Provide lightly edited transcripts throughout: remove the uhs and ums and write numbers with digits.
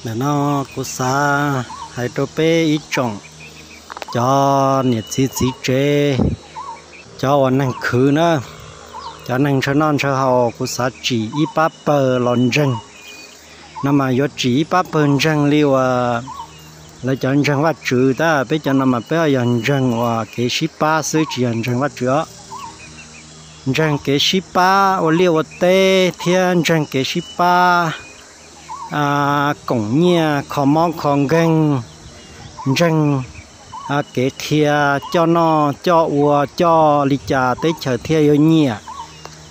để nó có xa hay cho bé ít trồng cho nhiệt xí chế cho anh năng khứ nữa cho năng cho non cho họ có xa chỉ ít bắp bờ lon rừng nằm mà do chỉ bắp bờ rừng liu là cho rừng vắt chữ ta bây giờ nằm mà bây giờ rừng và cái ship ba sứ chỉ rừng vắt chữ rừng cái ship ba ở liu tê thiên rừng cái ship ba cổng nhà khó mong còn gần rừng cái kia cho nó cho ua cho lịch trà tới chờ theo yêu nhẹ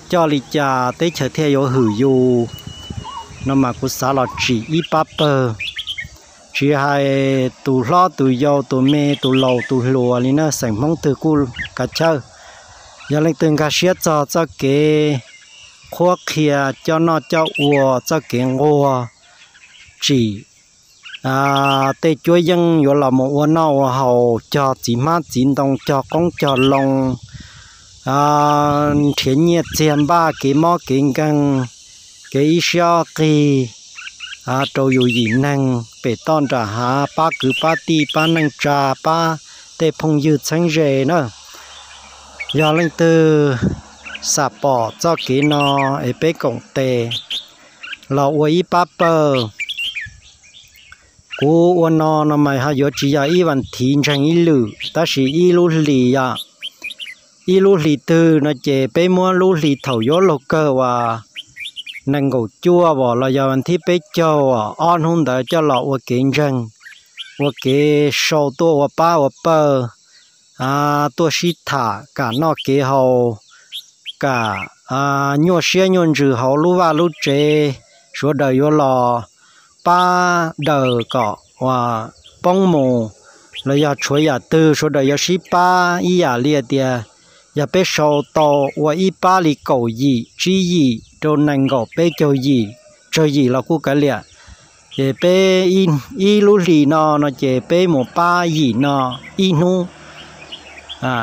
cho lịch trà tới chờ theo yêu hử dù nó mà cũng xả lọt chỉ ít bắp bờ chỉ hai tụ lo tụ dầu tụ mê tụ lầu tụ lùa li nó sành mong từ cu cả chơi giờ lên từng cả xét cho cái khoác kia cho nó cho ua cho cái ngô chỉ tê chuối dân vô là một uốn nào hầu cho chỉ mát chín đồng cho con cho lòng thiên nhiên tiền ba cái mỏ kinh căng cái xó cái trâu yêu gì năng bể ton trả hà ba cứ ba ti ba năng trà ba tê phong dư sáng rề nữa giờ lên từ sạp bỏ cho cái nó ở bên cổng tê là uống ba bờ cú uốn nó mày hay có chỉ là ít văn thiên tranh ít lử ta chỉ ít lú lì ít lú lì từ nó chế bé mua lú lì thầu gió lộc cơ và năng gạo chua bỏ là giờ văn thi bé châu on hôn đỡ cho lọ và kiến rừng và cái sầu tua và ba và bơ tua xí thả cả nó cái hậu cả nhua xe nhon trừ hậu lú va lú chế số đời vô lò ba đời cọ và bông mù là giờ chuối giờ từ số đời giờ ship ba ý giờ liệt địa giờ bé sầu tàu và ý ba li cầu gì chỉ gì cho năng gạo bé cho gì chơi gì là cũng cái liệt để bé in lú lì nó chỉ bé một ba gì nó in nu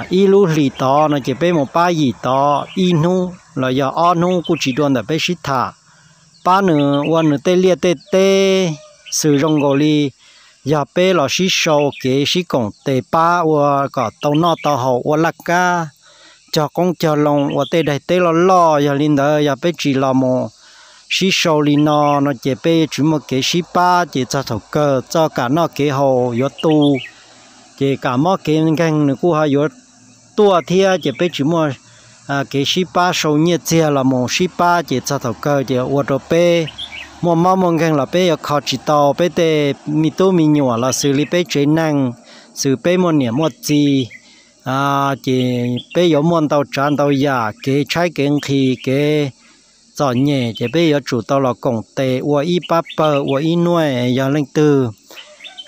in lú lì to nó chỉ bé một ba gì to in nu là giờ on nu cũng chỉ đoan là bé ship thả ba nữaวันnữa tê liệt tê sử dụng gọi li giờ bé là xí sầu kế xí cổng tê ba và cả tàu nọ tàu hậu và lạc ca cho con cho lòng và tê đây tê lo giờ linh đó giờ bé chỉ là một xí sầu li nó chỉ bé chỉ một kế xí ba chỉ cho thầu cơ cho cả nó kế hậu yếu tu chỉ cả mọi kế ngành nữa cũng hay yếu tua thia chỉ bé chỉ một cái ship ba sầu nhiệt chia là một ship ba chỉ cho thầu cơ chỉ ô tô pe một mong mong rằng là pe khó chỉ tàu pe tê mi tô mi nhỏ là xử lý pe chế năng xử pe một niệm một gì chỉ pe có một tàu tràn tàu giả cái trái cái khi cái giỏ nhẹ chỉ pe có chủ tàu là cổng tê ô y ba bờ ô y nuôi giờ lên từ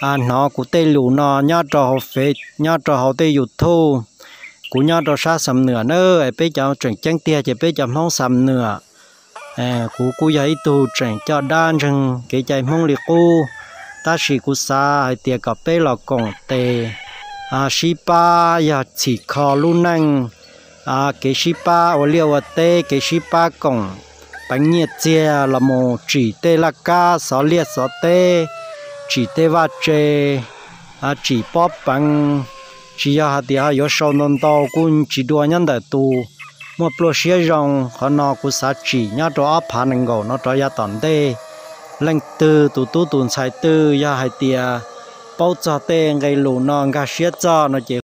nó cũng tê lù nó nhát trò phê nhát trò hậu tê dụt thu cú nhau đó sa sầm nửa nữa, bây giờ chuyển chân tia chỉ bây giờ mong sầm nửa, cú giấy tu chuyển cho đan rừng cái chạy mong liệt cú, ta chỉ cú sa tia cặp bây là cổng tề, shipa ya chỉ khó luôn năng, cái shipa ở liêu ở tê cái shipa cổng, bánh nhiệt chia là một chỉ tê là ca sáu liệt sáu tê, chỉ tê va chê, chỉ bóp bánh chỉ là hạt địa có sâu non tàu cũng chỉ đua nhân đại tu một lô xe rong họ nó cũng sát chỉ nhá cho áp phá năng gạo nó cho ra tận đây lần từ tu tuần sai từ ya hạt địa bao giờ tên gây lù non gà xe cho nó chỉ